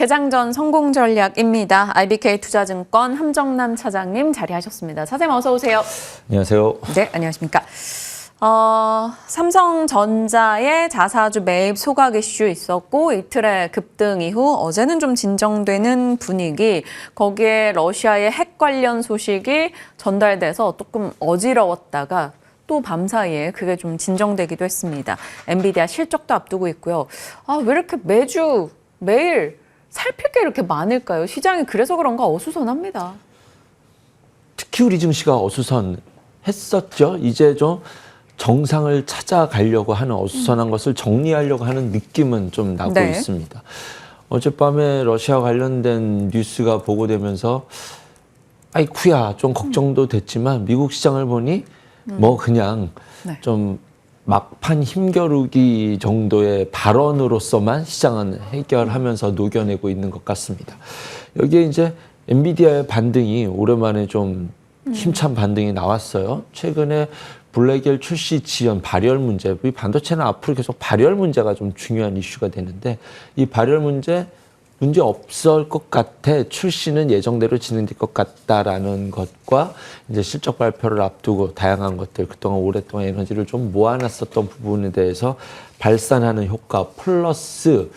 대장전 성공 전략입니다. IBK 투자증권 함정남 차장님 자리하셨습니다. 차장님 어서 오세요. 안녕하세요. 네, 안녕하십니까. 삼성전자의 자사주 매입 소각 이슈 있었고 이틀의 급등 이후 어제는 좀 진정되는 분위기, 거기에 러시아의 핵 관련 소식이 전달돼서 조금 어지러웠다가 또 밤사이에 그게 좀 진정되기도 했습니다. 엔비디아 실적도 앞두고 있고요. 왜 이렇게 매일 살필 게 이렇게 많을까요? 시장이 그래서 그런가 어수선합니다. 특히 우리 증시가 어수선했었죠. 이제 좀 정상을 찾아가려고 하는 어수선한 것을 정리하려고 하는 느낌은 좀 나고 네. 있습니다. 어젯밤에 러시아 관련된 뉴스가 보고되면서 아이쿠야 좀 걱정도 됐지만 미국 시장을 보니 뭐 그냥 네. 좀 막판 힘겨루기 정도의 발언으로서만 시장은 해결하면서 녹여내고 있는 것 같습니다. 여기에 이제 엔비디아의 반등이 오랜만에 좀 힘찬 반등이 나왔어요. 최근에 블랙엘 출시 지연 발열 문제, 이 반도체는 앞으로 계속 발열 문제가 좀 중요한 이슈가 되는데 이 발열 문제 없을 것 같아. 출시는 예정대로 진행될 것 같다라는 것과 이제 실적 발표를 앞두고 다양한 것들 그동안 오랫동안 에너지를 좀 모아놨었던 부분에 대해서 발산하는 효과 플러스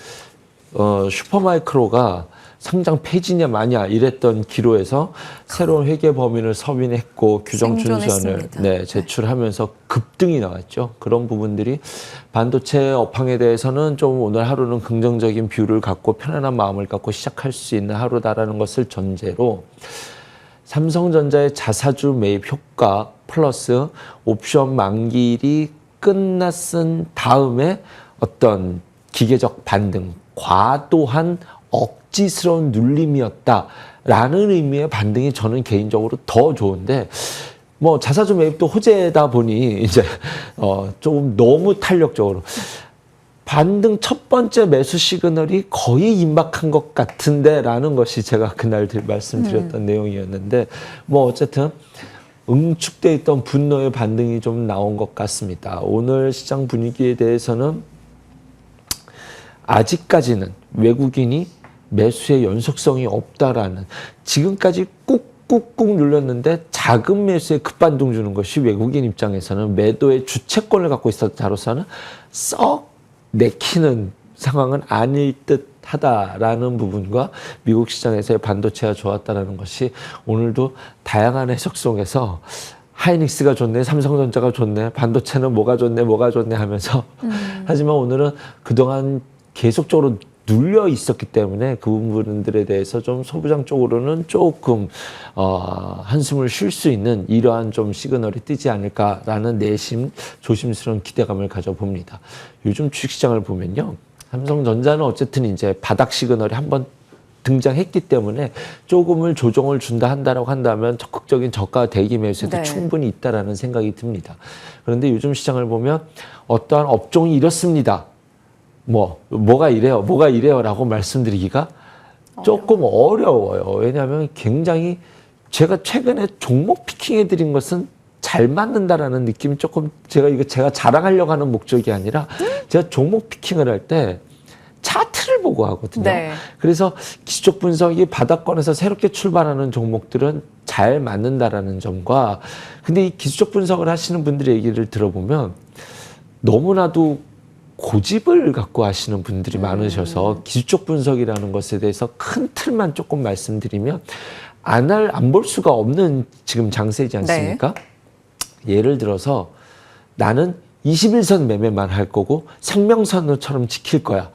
슈퍼마이크로가 상장 폐지냐 마냐 이랬던 기로에서 새로운 회계 범위를 서민했고 규정 준선을 제출하면서 급등이 나왔죠. 그런 부분들이 반도체 업황에 대해서는 좀 오늘 하루는 긍정적인 뷰를 갖고 편안한 마음을 갖고 시작할 수 있는 하루다라는 것을 전제로 삼성전자의 자사주 매입 효과 플러스 옵션 만기일이 끝났은 다음에 어떤 기계적 반등, 과도한 억지스러운 눌림이었다라는 의미의 반등이 저는 개인적으로 더 좋은데 뭐 자사주 매입도 호재다 보니 이제 조금 너무 탄력적으로 반등 첫 번째 매수 시그널이 거의 임박한 것 같은데라는 것이 제가 그날 말씀드렸던 내용이었는데 뭐 어쨌든 응축돼 있던 분노의 반등이 좀 나온 것 같습니다. 오늘 시장 분위기에 대해서는 아직까지는 외국인이 매수의 연속성이 없다라는 지금까지 꾹꾹꾹 눌렸는데 작은 매수에 급반등 주는 것이 외국인 입장에서는 매도의 주체권을 갖고 있었던 자로서는 썩 내키는 상황은 아닐 듯 하다라는 부분과 미국 시장에서의 반도체가 좋았다라는 것이 오늘도 다양한 해석 속에서 하이닉스가 좋네, 삼성전자가 좋네, 반도체는 뭐가 좋네 하면서 하지만 오늘은 그동안 계속적으로 눌려 있었기 때문에 그 부분들에 대해서 좀 소부장 쪽으로는 조금 한숨을 쉴 수 있는 이러한 좀 시그널이 뜨지 않을까라는 내심 조심스러운 기대감을 가져봅니다. 요즘 주식시장을 보면요, 삼성전자는 어쨌든 이제 바닥 시그널이 한번 등장했기 때문에 조금을 조정을 준다 한다라고 한다면 적극적인 저가 대기 매수에도 충분히 있다라는 생각이 듭니다. 그런데 요즘 시장을 보면 어떠한 업종이 이렇습니다. 뭐가 이래요라고 말씀드리기가 조금 어려워요. 왜냐하면 굉장히 제가 최근에 종목 피킹해드린 것은 잘 맞는다라는 느낌이 조금 제가 자랑하려고 하는 목적이 아니라 제가 종목 피킹을 할 때 차트를 보고 하거든요. 네. 그래서 기술적 분석이 바닥권에서 새롭게 출발하는 종목들은 잘 맞는다라는 점과 근데 이 기술적 분석을 하시는 분들의 얘기를 들어보면 너무나도 고집을 갖고 하시는 분들이 많으셔서 기술적 분석이라는 것에 대해서 큰 틀만 조금 말씀드리면 안 볼 수가 없는 지금 장세이지 않습니까? 네. 예를 들어서 나는 21선 매매만 할 거고 생명선처럼 지킬 거야.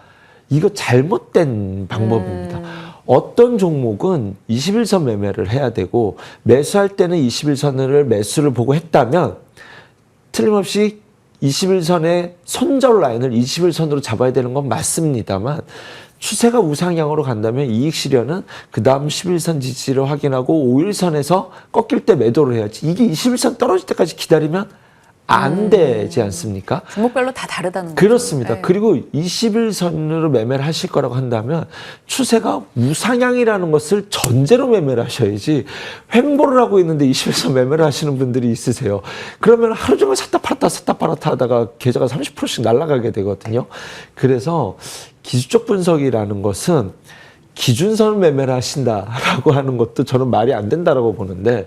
이거 잘못된 방법입니다. 어떤 종목은 21선 매매를 해야 되고 매수할 때는 21선을 매수를 보고 했다면 틀림없이 21선의 손절 라인을 21선으로 잡아야 되는 건 맞습니다만 추세가 우상향으로 간다면 이익 실현은 그 다음 11선 지지를 확인하고 5일선에서 꺾일 때 매도를 해야지. 이게 21선 떨어질 때까지 기다리면 안 되지 않습니까? 종목별로 다 다르다는 거죠. 그렇습니다. 네. 그리고 21선으로 매매를 하실 거라고 한다면 추세가 우상향이라는 것을 전제로 매매를 하셔야지 횡보를 하고 있는데 21선 매매를 하시는 분들이 있으세요. 그러면 하루 종일 샀다 팔았다 하다가 계좌가 30%씩 날아가게 되거든요. 그래서 기술적 분석이라는 것은 기준선 매매를 하신다라고 하는 것도 저는 말이 안 된다라고 보는데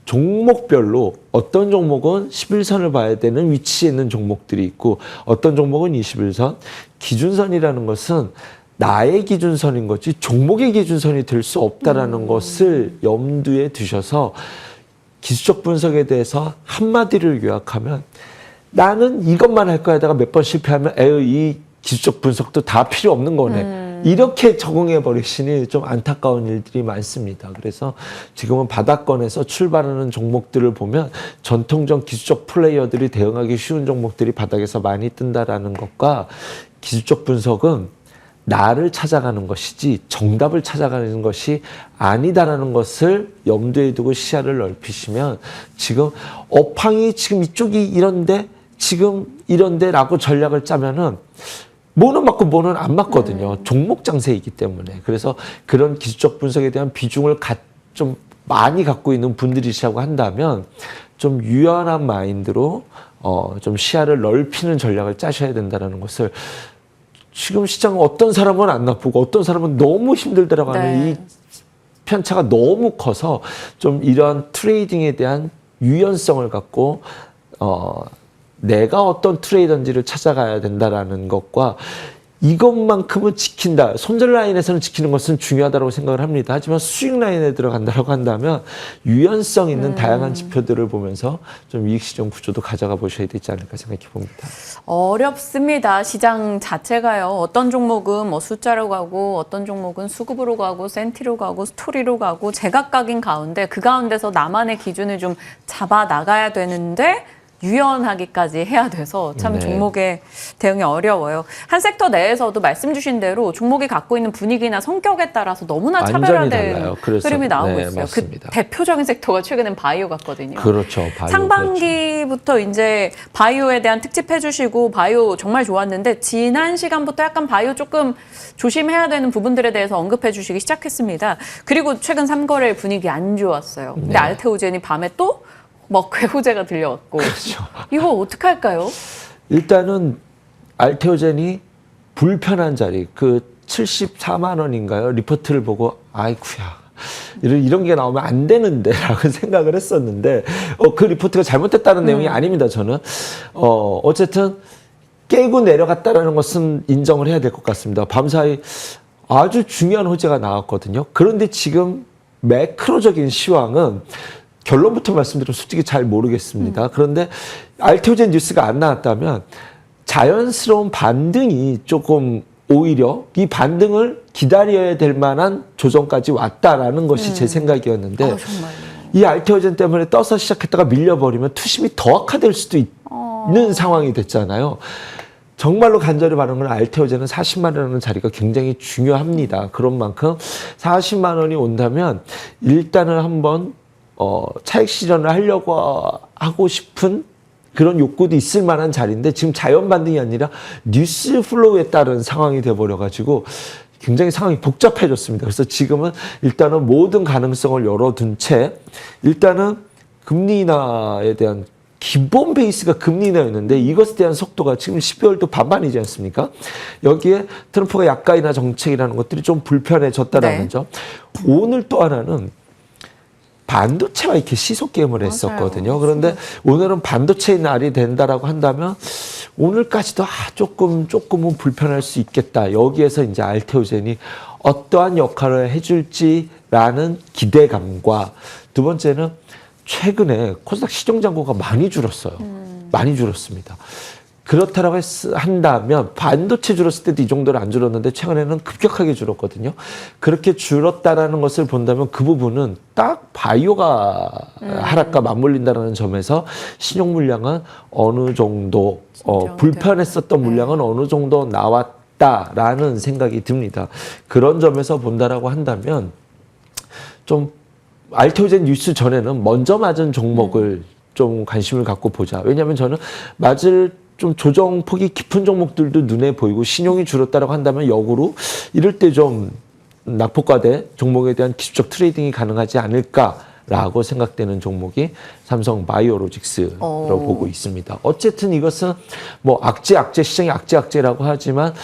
종목별로 어떤 종목은 11선을 봐야 되는 위치에 있는 종목들이 있고 어떤 종목은 21선. 기준선이라는 것은 나의 기준선인 거지 종목의 기준선이 될 수 없다라는 것을 염두에 두셔서 기술적 분석에 대해서 한마디를 요약하면 나는 이것만 할 거야다가 몇 번 실패하면 에휴 이 기술적 분석도 다 필요 없는 거네. 이렇게 적응해 버리시니 좀 안타까운 일들이 많습니다. 그래서 지금은 바닥권에서 출발하는 종목들을 보면 전통적 기술적 플레이어들이 대응하기 쉬운 종목들이 바닥에서 많이 뜬다라는 것과 기술적 분석은 나를 찾아가는 것이지 정답을 찾아가는 것이 아니다라는 것을 염두에 두고 시야를 넓히시면 지금 업황이 지금 이쪽이 이런데 지금 이런데라고 전략을 짜면은 뭐는 맞고 뭐는 안 맞거든요. 종목 장세이기 때문에. 그래서 그런 기술적 분석에 대한 비중을 좀 많이 갖고 있는 분들이시라고 한다면 좀 유연한 마인드로 좀 시야를 넓히는 전략을 짜셔야 된다는 것을 지금 시장은 어떤 사람은 안 나쁘고 어떤 사람은 너무 힘들다라고 하는 이 편차가 너무 커서 좀 이러한 트레이딩에 대한 유연성을 갖고 내가 어떤 트레이던지를 찾아가야 된다라는 것과 이것만큼은 지킨다. 손절 라인에서는 지키는 것은 중요하다고 생각을 합니다. 하지만 수익 라인에 들어간다고 한다면 유연성 있는 다양한 지표들을 보면서 좀 이익 시장 구조도 가져가 보셔야 되지 않을까 생각해 봅니다. 어렵습니다. 시장 자체가요. 어떤 종목은 뭐 숫자로 가고 어떤 종목은 수급으로 가고 센티로 가고 스토리로 가고 제각각인 가운데 그 가운데서 나만의 기준을 좀 잡아 나가야 되는데 유연하기까지 해야 돼서 참 네. 종목의 대응이 어려워요. 한 섹터 내에서도 말씀 주신 대로 종목이 갖고 있는 분위기나 성격에 따라서 너무나 차별화된 흐름이 나오고 있어요. 맞습니다. 그 대표적인 섹터가 최근엔 바이오 같거든요. 그렇죠. 바이오 상반기부터 그렇죠. 이제 바이오에 대한 특집 해주시고 바이오 정말 좋았는데 지난 시간부터 약간 바이오 조금 조심해야 되는 부분들에 대해서 언급해 주시기 시작했습니다. 그리고 최근 3거래일 분위기 안 좋았어요. 근데 네. 알테오젠이 밤에 또 뭐 괴호재가 들려왔고 그렇죠. 이거 어떡할까요? 일단은 알테오젠이 불편한 자리 그 74만 원인가요? 리포트를 보고 아이쿠야 이런 게 나오면 안 되는데 라고 생각을 했었는데 그 리포트가 잘못됐다는 내용이 아닙니다. 저는 어쨌든 깨고 내려갔다라는 것은 인정을 해야 될 것 같습니다. 밤사이 아주 중요한 호재가 나왔거든요. 그런데 지금 매크로적인 시황은 결론부터 말씀드리면 솔직히 잘 모르겠습니다. 그런데 알테오젠 뉴스가 안 나왔다면 자연스러운 반등이 조금 오히려 이 반등을 기다려야 될 만한 조정까지 왔다라는 것이 제 생각이었는데 정말요? 이 알테오젠 때문에 떠서 시작했다가 밀려버리면 투심이 더 악화될 수도 있는 상황이 됐잖아요. 정말로 간절히 바라는 건 알테오젠은 40만 원이라는 자리가 굉장히 중요합니다. 그런 만큼 40만 원이 온다면 일단은 한번 차익 실현을 하려고 하고 싶은 그런 욕구도 있을 만한 자리인데 지금 자연 반등이 아니라 뉴스 플로우에 따른 상황이 돼버려가지고 굉장히 상황이 복잡해졌습니다. 그래서 지금은 일단은 모든 가능성을 열어둔 채 일단은 금리 인하에 대한 기본 베이스가 금리 인하였는데 이것에 대한 속도가 지금 12월도 반반이지 않습니까? 여기에 트럼프가 약가 인하 정책이라는 것들이 좀 불편해졌다라는 점. 오늘 또 하나는 반도체와 이렇게 시속 게임을 했었거든요. 그런데 오늘은 반도체의 날이 된다라고 한다면 오늘까지도 조금은 불편할 수 있겠다. 여기에서 이제 알테오젠이 어떠한 역할을 해줄지라는 기대감과 두 번째는 최근에 코스닥 시정 잔고가 많이 줄었어요. 많이 줄었습니다. 그렇다라고 한다면 반도체 줄었을 때도 이 정도는 안 줄었는데 최근에는 급격하게 줄었거든요. 그렇게 줄었다라는 것을 본다면 그 부분은 딱 바이오가 하락과 맞물린다는 점에서 신용 물량은 어느 정도 불편했었던 물량은 어느 정도 나왔다라는 생각이 듭니다. 그런 점에서 본다라고 한다면 좀 알테오젠 뉴스 전에는 먼저 맞은 종목을 좀 관심을 갖고 보자. 왜냐하면 저는 좀 조정폭이 깊은 종목들도 눈에 보이고 신용이 줄었다라고 한다면 역으로 이럴 때 좀 낙폭과대 종목에 대한 기술적 트레이딩이 가능하지 않을까라고 생각되는 종목이 삼성 바이오로직스로 보고 있습니다. 어쨌든 이것은 뭐 악재 시장이 악재라고 하지만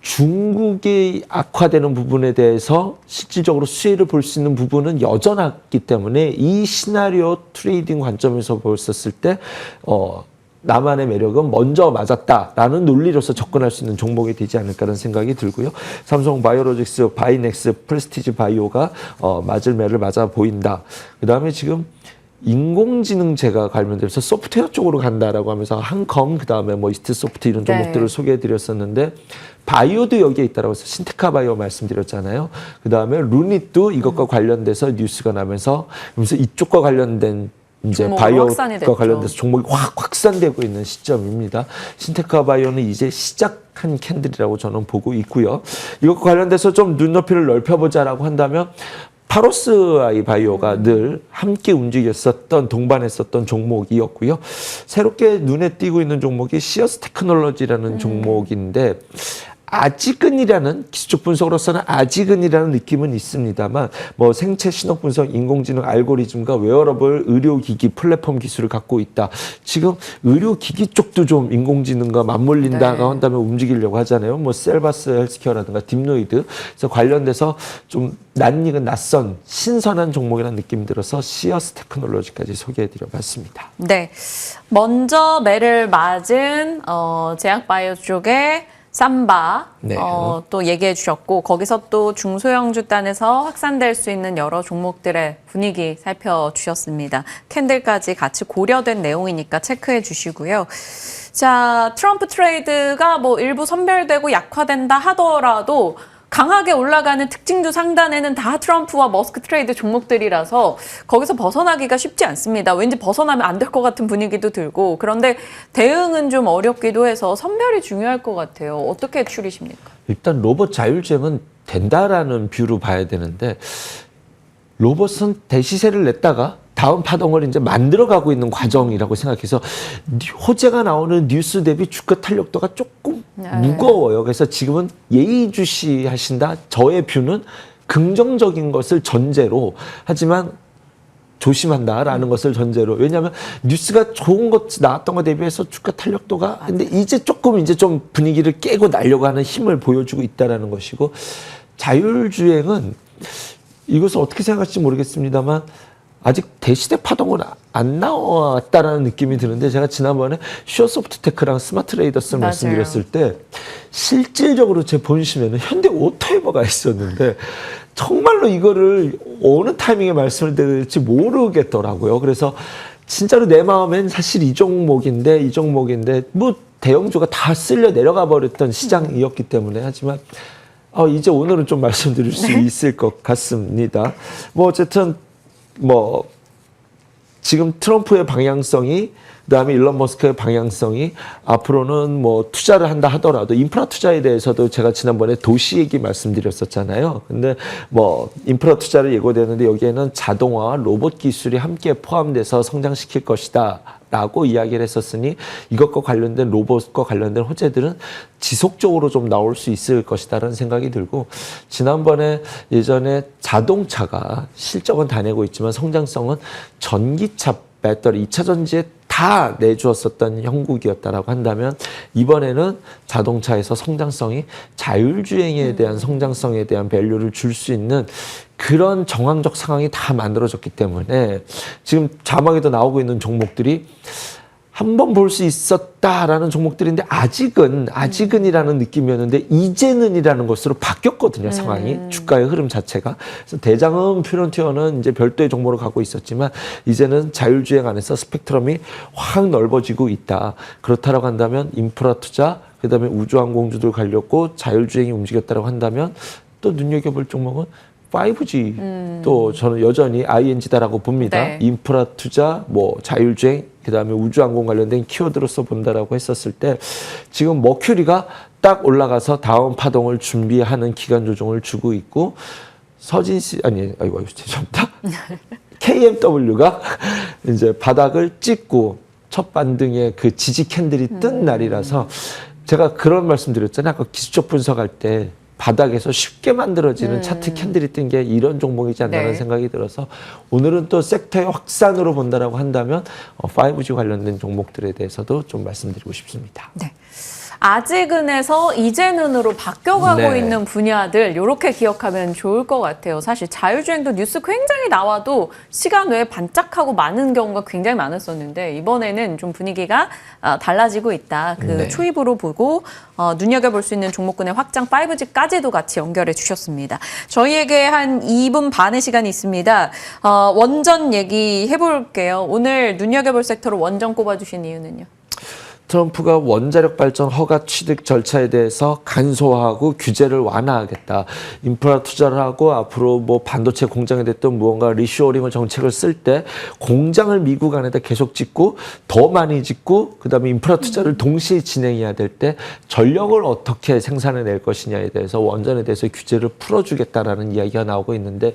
중국이 악화되는 부분에 대해서 실질적으로 수혜를 볼 수 있는 부분은 여전하기 때문에 이 시나리오 트레이딩 관점에서 보였을 때 나만의 매력은 먼저 맞았다라는 논리로서 접근할 수 있는 종목이 되지 않을까라는 생각이 들고요. 삼성 바이오로직스, 바이넥스, 프레스티지 바이오가 맞을 매를 맞아 보인다. 그다음에 지금 인공지능제가 관련돼서 소프트웨어 쪽으로 간다라고 하면서 한컴, 그다음에 뭐 이스트소프트 이런 종목들을 소개해드렸었는데 바이오도 여기에 있다라고 해서 신테카 바이오 말씀드렸잖아요. 그다음에 루닛도 이것과 관련돼서 뉴스가 나면서 그래서 이쪽과 관련된 이제 바이오과 관련돼서 종목이 확산되고 있는 시점입니다. 신테카 바이오는 이제 시작한 캔들이라고 저는 보고 있고요. 이것과 관련돼서 좀 눈높이를 넓혀보자라고 한다면 파로스아이 바이오가 늘 함께 움직였었던 동반했었던 종목이었고요. 새롭게 눈에 띄고 있는 종목이 시어스 테크놀로지라는 종목인데 아직은이라는 기술적 분석으로서는 아직은이라는 느낌은 있습니다만 뭐 생체 신호 분석, 인공지능 알고리즘과 웨어러블 의료기기 플랫폼 기술을 갖고 있다. 지금 의료기기 쪽도 좀 인공지능과 맞물린다가 한다면 움직이려고 하잖아요. 뭐 셀바스 헬스케어라든가 딥노이드. 그래서 관련돼서 좀 낯익은 낯선 신선한 종목이라는 느낌이 들어서 시어스 테크놀로지까지 소개해드려봤습니다. 네, 먼저 매를 맞은 제약바이오 쪽에 삼바 또 얘기해 주셨고 거기서 또 중소형주 단에서 확산될 수 있는 여러 종목들의 분위기 살펴주셨습니다. 캔들까지 같이 고려된 내용이니까 체크해 주시고요. 자, 트럼프 트레이드가 뭐 일부 선별되고 약화된다 하더라도 강하게 올라가는 특징주 상단에는 다 트럼프와 머스크 트레이드 종목들이라서 거기서 벗어나기가 쉽지 않습니다. 왠지 벗어나면 안 될 것 같은 분위기도 들고 그런데 대응은 좀 어렵기도 해서 선별이 중요할 것 같아요. 어떻게 추리십니까? 일단 로봇 자율주행은 된다라는 뷰로 봐야 되는데 로봇은 대시세를 냈다가 다음 파동을 이제 만들어가고 있는 과정이라고 생각해서 호재가 나오는 뉴스 대비 주가 탄력도가 조금 무거워요. 그래서 지금은 예의주시하신다. 저의 뷰는 긍정적인 것을 전제로 하지만 조심한다라는 것을 전제로. 왜냐하면 뉴스가 좋은 것 나왔던 것 대비해서 주가 탄력도가 근데 이제 조금 이제 좀 분위기를 깨고 나려고 하는 힘을 보여주고 있다라는 것이고 자율주행은 이것을 어떻게 생각할지 모르겠습니다만 아직 대시대 파동은 안 나왔다라는 느낌이 드는데 제가 지난번에 슈어소프트테크랑 스마트레이더스 말씀드렸을 때 실질적으로 제 본심에는 현대 오토에버가 있었는데 정말로 이거를 어느 타이밍에 말씀을 드려야 될지 모르겠더라고요. 그래서 진짜로 내 마음엔 사실 이 종목인데 뭐 대형주가 다 쓸려 내려가 버렸던 시장이었기 때문에 하지만 이제 오늘은 좀 말씀드릴 수 있을 것 같습니다. 뭐 어쨌든 뭐 지금 트럼프의 방향성이 그다음에 일론 머스크의 방향성이 앞으로는 뭐 투자를 한다 하더라도 인프라 투자에 대해서도 제가 지난번에 도시 얘기 말씀드렸었잖아요. 근데 뭐 인프라 투자를 예고되는데 여기에는 자동화와 로봇 기술이 함께 포함돼서 성장시킬 것이다. 라고 이야기를 했었으니 이것과 관련된 로봇과 관련된 호재들은 지속적으로 좀 나올 수 있을 것이다라는 생각이 들고 지난번에 예전에 자동차가 실적은 다 내고 있지만 성장성은 전기차 배터리 2차 전지에 다 내주었었던 형국이었다라고 한다면 이번에는 자동차에서 성장성이 자율주행에 대한 성장성에 대한 밸류를 줄 수 있는 그런 정황적 상황이 다 만들어졌기 때문에 지금 자막에도 나오고 있는 종목들이 한번 볼 수 있었다라는 종목들인데 아직은이라는 느낌이었는데 이제는이라는 것으로 바뀌었거든요. 상황이 주가의 흐름 자체가. 그래서 대장은 퓨런티어는 이제 별도의 종목으로 가고 있었지만 이제는 자율주행 안에서 스펙트럼이 확 넓어지고 있다. 그렇다라고 한다면 인프라 투자 그다음에 우주항공주들 갈렸고 자율주행이 움직였다라고 한다면 또 눈여겨볼 종목은 5G 또 저는 여전히 ING다라고 봅니다. 네. 인프라 투자, 뭐 자율주행, 그다음에 우주항공 관련된 키워드로서 본다라고 했었을 때 지금 머큐리가 딱 올라가서 다음 파동을 준비하는 기간 조정을 주고 있고 서진 씨 아이고 죄송합니다. KMW가 이제 바닥을 찍고 첫 반등의 그 지지 캔들이 뜬 날이라서 제가 그런 말씀드렸잖아요. 아까 기술적 분석할 때 바닥에서 쉽게 만들어지는 차트 캔들이 뜬 게 이런 종목이지 않나라는 네. 생각이 들어서 오늘은 또 섹터의 확산으로 본다라고 한다면 5G 관련된 종목들에 대해서도 좀 말씀드리고 싶습니다. 네. 아직은에서 이제는으로 바뀌어가고 네. 있는 분야들 이렇게 기억하면 좋을 것 같아요. 사실 자율주행도 뉴스 굉장히 나와도 시간 외에 반짝하고 많은 경우가 굉장히 많았었는데 이번에는 좀 분위기가 달라지고 있다. 그 네. 초입으로 보고 눈여겨볼 수 있는 종목군의 확장 5G까지도 같이 연결해 주셨습니다. 저희에게 한 2분 반의 시간이 있습니다. 원전 얘기해 볼게요. 오늘 눈여겨볼 섹터로 원전 꼽아주신 이유는요? 트럼프가 원자력 발전 허가 취득 절차에 대해서 간소화하고 규제를 완화하겠다. 인프라 투자를 하고 앞으로 뭐 반도체 공장에 됐던 무언가 리쇼어링 정책을 쓸 때 공장을 미국 안에다 계속 짓고 더 많이 짓고 그다음에 인프라 투자를 동시에 진행해야 될 때 전력을 어떻게 생산해낼 것이냐에 대해서 원전에 대해서 규제를 풀어주겠다라는 이야기가 나오고 있는데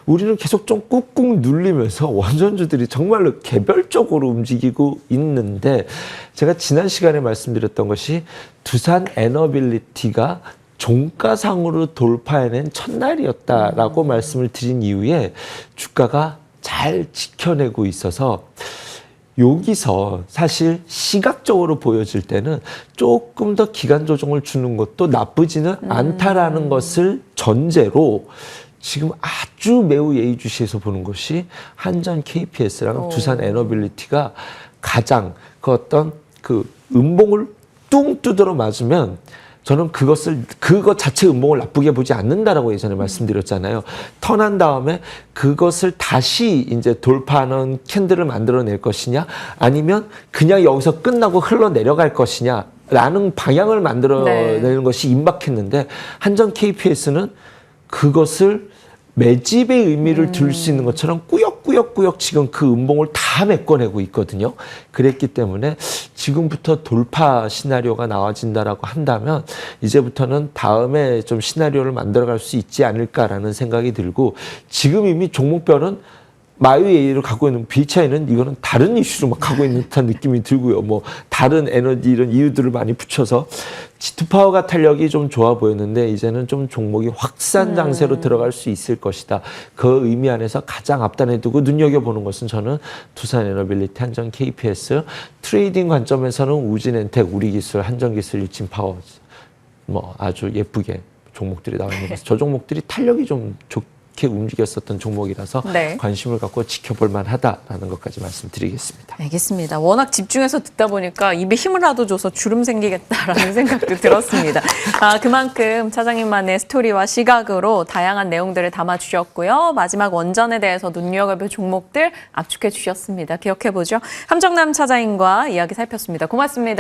우리는 계속 좀 꾹꾹 눌리면서 원전주들이 정말로 개별적으로 움직이고 있는데 제가 지난 시간에 말씀드렸던 것이 두산 에너빌리티가 종가상으로 돌파해낸 첫날이었다라고 말씀을 드린 이후에 주가가 잘 지켜내고 있어서 여기서 사실 시각적으로 보여질 때는 조금 더 기간 조정을 주는 것도 나쁘지는 않다라는 것을 전제로 지금 아주 매우 예의주시해서 보는 것이 한전 KPS랑 두산 에너빌리티가 가장 그 어떤 그 음봉을 뚱 두드러 맞으면 저는 그것 자체 음봉을 나쁘게 보지 않는다라고 예전에 말씀드렸잖아요. 턴한 다음에 그것을 다시 이제 돌파하는 캔들을 만들어낼 것이냐 아니면 그냥 여기서 끝나고 흘러내려갈 것이냐 라는 방향을 만들어내는 것이 임박했는데 한전 KPS는 그것을 매집의 의미를 둘 수 있는 것처럼 꾸역꾸역 지금 그 음봉을 다 메꿔내고 있거든요. 그랬기 때문에 지금부터 돌파 시나리오가 나와진다라고 한다면 이제부터는 다음에 좀 시나리오를 만들어갈 수 있지 않을까라는 생각이 들고 지금 이미 종목별은 마이웨이를 갖고 있는 비차이는 이거는 다른 이슈로 막 가고 있는 듯한 느낌이 들고요. 뭐 다른 에너지 이런 이유들을 많이 붙여서 G2파워가 탄력이 좀 좋아 보였는데 이제는 좀 종목이 확산 장세로 들어갈 수 있을 것이다. 그 의미 안에서 가장 앞단에 두고 눈여겨보는 것은 저는 두산 에너빌리티, 한전 KPS, 트레이딩 관점에서는 우진엔텍, 우리기술, 한전기술, 일진파워 뭐 아주 예쁘게 종목들이 나와 있는 것은 저 종목들이 탄력이 좀 좋게 움직였었던 종목이라서 네. 관심을 갖고 지켜볼 만하다라는 것까지 말씀드리겠습니다. 알겠습니다. 워낙 집중해서 듣다 보니까 입에 힘을 하도 줘서 주름 생기겠다라는 생각도 들었습니다. 그만큼 차장님만의 스토리와 시각으로 다양한 내용들을 담아주셨고요. 마지막 원전에 대해서 눈여겨볼 종목들 압축해 주셨습니다. 기억해보죠. 함정남 차장님과 이야기 살폈습니다. 고맙습니다.